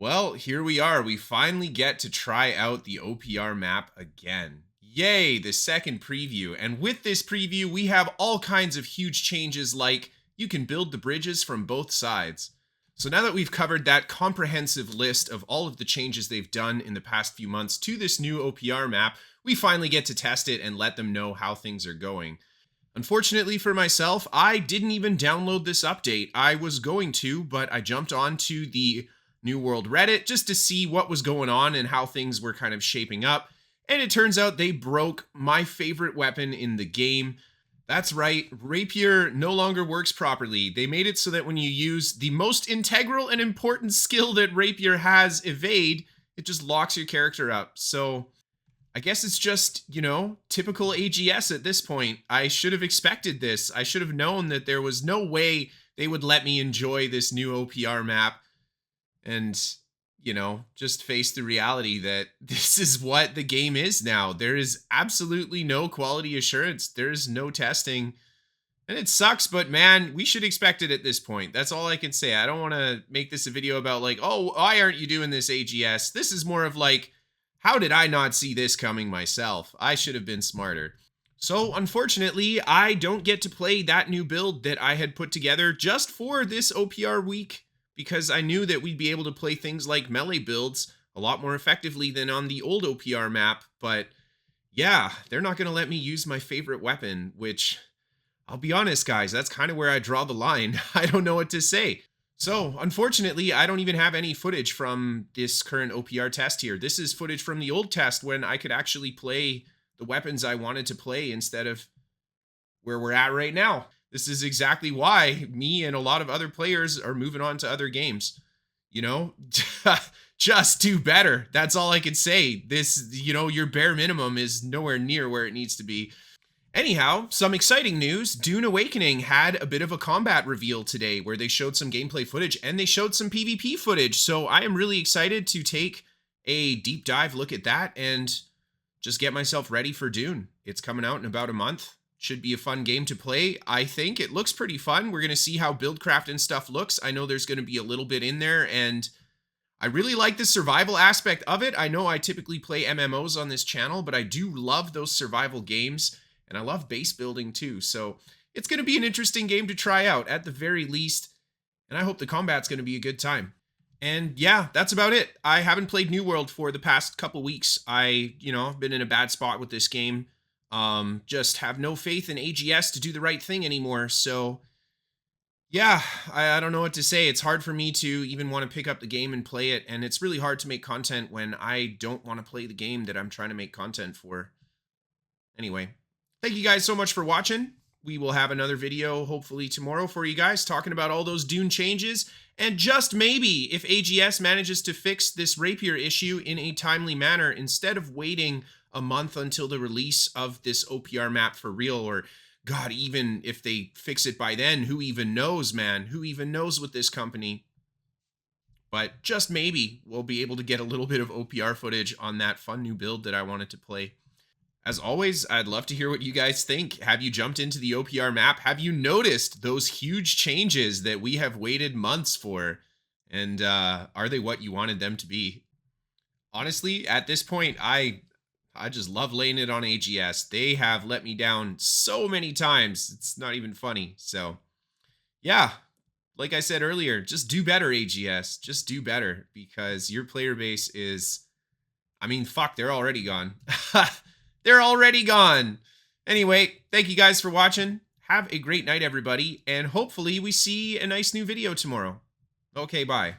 Well, here we are. We finally get to try out the OPR map again. Yay, the second preview. And with this preview, we have all kinds of huge changes like you can build the bridges from both sides. So now that we've covered that comprehensive list of all of the changes they've done in the past few months to this new OPR map, we finally get to test it and let them know how things are going. Unfortunately for myself, I didn't even download this update. I was going to, but I jumped onto the New World Reddit just to see what was going on and how things were kind of shaping up. And it turns out they broke my favorite weapon in the game. That's right, Rapier no longer works properly. They made it so that when you use the most integral and important skill that Rapier has, Evade, it just locks your character up. So I guess it's just, typical AGS at this point. I should have expected this. I should have known that there was no way they would let me enjoy this new OPR map and, just face the reality that this is what the game is now. There is absolutely no quality assurance. There's no testing. And it sucks, but man, we should expect it at this point. That's all I can say. I don't want to make this a video about like, oh, why aren't you doing this, AGS? This is more of like, how did I not see this coming myself? I should have been smarter. So unfortunately, I don't get to play that new build that I had put together just for this OPR week, because I knew that we'd be able to play things like melee builds a lot more effectively than on the old OPR map. But yeah, they're not going to let me use my favorite weapon, which, I'll be honest, guys, that's kind of where I draw the line. I don't know what to say. So, unfortunately, I don't even have any footage from this current OPR test here. This is footage from the old test when I could actually play the weapons I wanted to play instead of where we're at right now. This is exactly why me and a lot of other players are moving on to other games. Just do better. That's all I can say. This, your bare minimum is nowhere near where it needs to be. Anyhow, some exciting news. Dune Awakening had a bit of a combat reveal today where they showed some gameplay footage and they showed some PvP footage. So I am really excited to take a deep dive look at that and just get myself ready for Dune. It's coming out in about a month. Should be a fun game to play. I think it looks pretty fun. We're going to see how buildcraft and stuff looks. I know there's going to be a little bit in there, and I really like the survival aspect of it. I know I typically play MMOs on this channel, but I do love those survival games, and I love base building too. So it's going to be an interesting game to try out at the very least, and I hope the combat's going to be a good time. And yeah, that's about it. I haven't played New World for the past couple weeks. I've been in a bad spot with this game. Just have no faith in AGS to do the right thing anymore. So yeah, I don't know what to say. It's hard for me to even want to pick up the game and play it. And it's really hard to make content when I don't want to play the game that I'm trying to make content for. Anyway, thank you guys so much for watching. We will have another video hopefully tomorrow for you guys talking about all those Dune changes. And just maybe if AGS manages to fix this Rapier issue in a timely manner instead of waiting a month until the release of this OPR map for real, or God, even if they fix it by then, who even knows, man? Who even knows with this company? But just maybe we'll be able to get a little bit of OPR footage on that fun new build that I wanted to play. As always, I'd love to hear what you guys think. Have you jumped into the OPR map? Have you noticed those huge changes that we have waited months for? And are they what you wanted them to be? Honestly, at this point, I just love laying it on AGS. They have let me down so many times. It's not even funny. So yeah, like I said earlier, just do better, AGS. Just do better, because your player base is, fuck, they're already gone. They're already gone. Anyway, thank you guys for watching. Have a great night, everybody. And hopefully we see a nice new video tomorrow. Okay, bye.